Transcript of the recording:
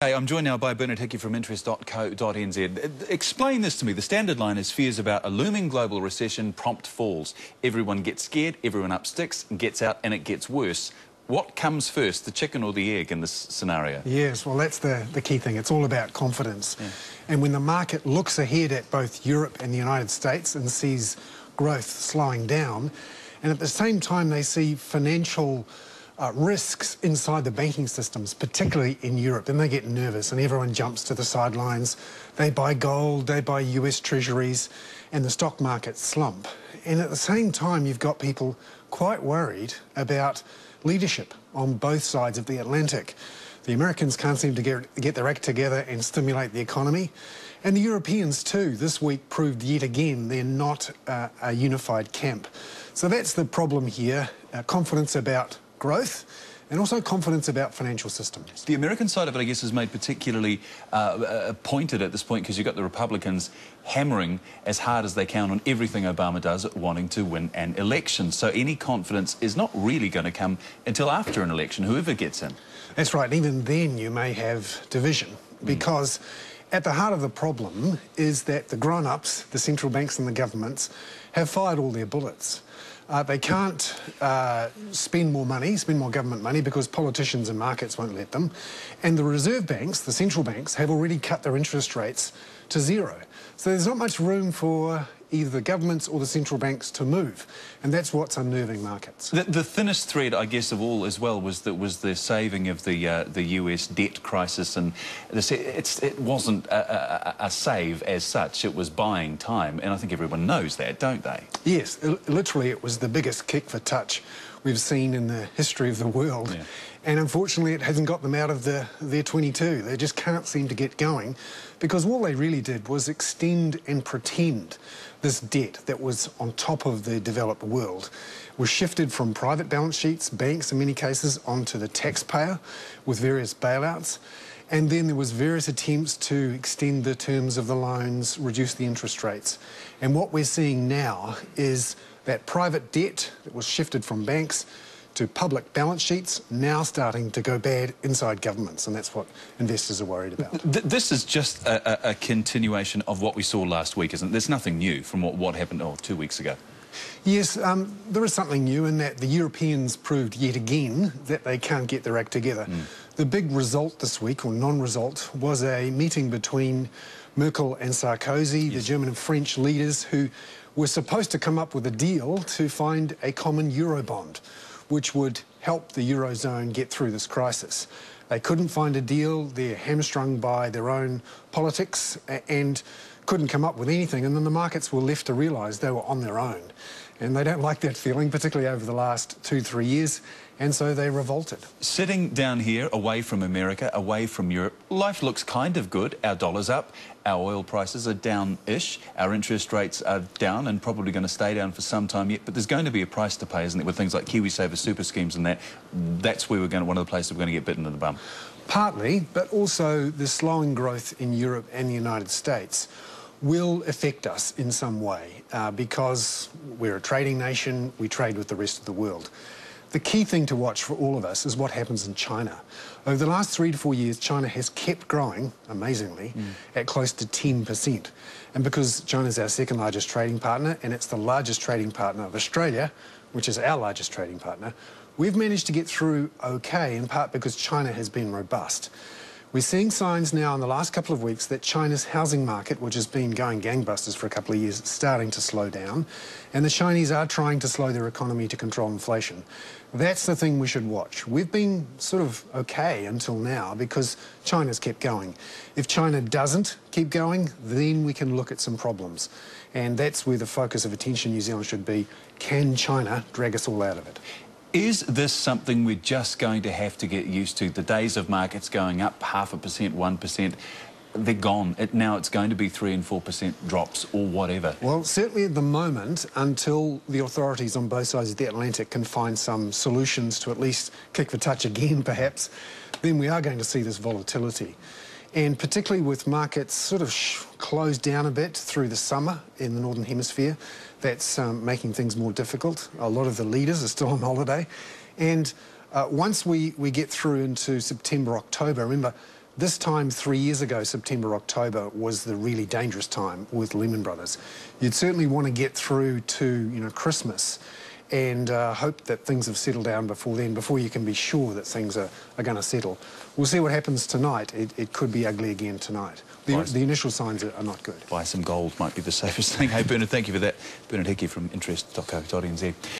Hey, I'm joined now by Hickey from interest.co.nz. Explain this to me. The standard line is fears about a looming global recession prompt falls. Everyone gets scared, everyone up sticks, gets out, and it gets worse. What comes first, the chicken or the egg in this scenario? Yes, well, that's the key thing. It's all about confidence. Yeah. And when the market looks ahead at both Europe and the United States and sees growth slowing down, and at the same time they see financial risks inside the banking systems, particularly in Europe, then they get nervous and everyone jumps to the sidelines. They buy gold, they buy US treasuries, and the stock markets slump. And at the same time, you've got people quite worried about leadership on both sides of the Atlantic. The Americans can't seem to get their act together and stimulate the economy. And the Europeans too, this week proved yet again they're not a unified camp. So that's the problem here, confidence about growth and also confidence about financial systems. The American side of it, I guess, is made particularly pointed at this point because you've got the Republicans hammering as hard as they can on everything Obama does, wanting to win an election. So any confidence is not really going to come until after an election, whoever gets in. That's right. Even then you may have division because at the heart of the problem is that the grown-ups, the central banks and the governments, have fired all their bullets. They can't spend more money, spend more government money, because politicians and markets won't let them. And the reserve banks, the central banks, have already cut their interest rates to zero. So there's not much room for either the governments or the central banks to move. And that's what's unnerving markets. The thinnest thread, I guess, of all as well was the saving of the US debt crisis. And it wasn't a save as such. It was buying time. And I think everyone knows that, don't they? Yes, literally it was the biggest kick for touch we've seen in the history of the world. Yeah. And unfortunately it hasn't got them out of their 22. They just can't seem to get going because all they really did was extend and pretend this debt that was on top of the developed world was shifted from private balance sheets, banks in many cases, onto the taxpayer with various bailouts. And then there was various attempts to extend the terms of the loans, reduce the interest rates. And what we're seeing now is that private debt that was shifted from banks to public balance sheets now starting to go bad inside governments, and that's what investors are worried about. This is just a continuation of what we saw last week, isn't it? There's nothing new from what happened 2 weeks ago. Yes, there is something new in that the Europeans proved yet again that they can't get their act together. The big result this week, or non-result, was a meeting between Merkel and Sarkozy, the German and French leaders, who were supposed to come up with a deal to find a common Eurobond, which would help the Eurozone get through this crisis. They couldn't find a deal, they're hamstrung by their own politics and couldn't come up with anything, and then the markets were left to realise they were on their own. And they don't like that feeling, particularly over the last 2-3 years, and so they revolted. Sitting down here, away from America, away from Europe, life looks kind of good. Our dollar's up, our oil prices are down-ish, our interest rates are down and probably going to stay down for some time yet, but there's going to be a price to pay, isn't there, with things like KiwiSaver super schemes and that. That's where one of the places we're going to get bitten in the bum. Partly, but also the slowing growth in Europe and the United States will affect us in some way because we're a trading nation, we trade with the rest of the world. The key thing to watch for all of us is what happens in China. Over the last 3 to 4 years, China has kept growing, amazingly, at close to 10%. And because China's our second largest trading partner, and it's the largest trading partner of Australia, which is our largest trading partner, we've managed to get through okay, in part because China has been robust. We're seeing signs now in the last couple of weeks that China's housing market, which has been going gangbusters for a couple of years, is starting to slow down, and the Chinese are trying to slow their economy to control inflation. That's the thing we should watch. We've been sort of okay until now because China's kept going. If China doesn't keep going, then we can look at some problems. And that's where the focus of attention New Zealand should be. Can China drag us all out of it? Is this something we're just going to have to get used to? The days of markets going up 0.5%, 1%, they're gone. Now it's going to be 3% and 4% drops or whatever. Well, certainly at the moment, until the authorities on both sides of the Atlantic can find some solutions to at least kick the touch again, perhaps, then we are going to see this volatility. And particularly with markets sort of closed down a bit through the summer in the Northern Hemisphere, that's making things more difficult. A lot of the leaders are still on holiday. And once we get through into September, October, remember, This time 3 years ago, September, October, was the really dangerous time with Lehman Brothers. You'd certainly want to get through to, Christmas and hope that things have settled down before then, before you can be sure that things are going to settle. We'll see what happens tonight. It could be ugly again tonight. The initial signs are not good. Buy some gold might be the safest thing. Hey, Bernard, thank you for that. Bernard Hickey from interest.co.nz.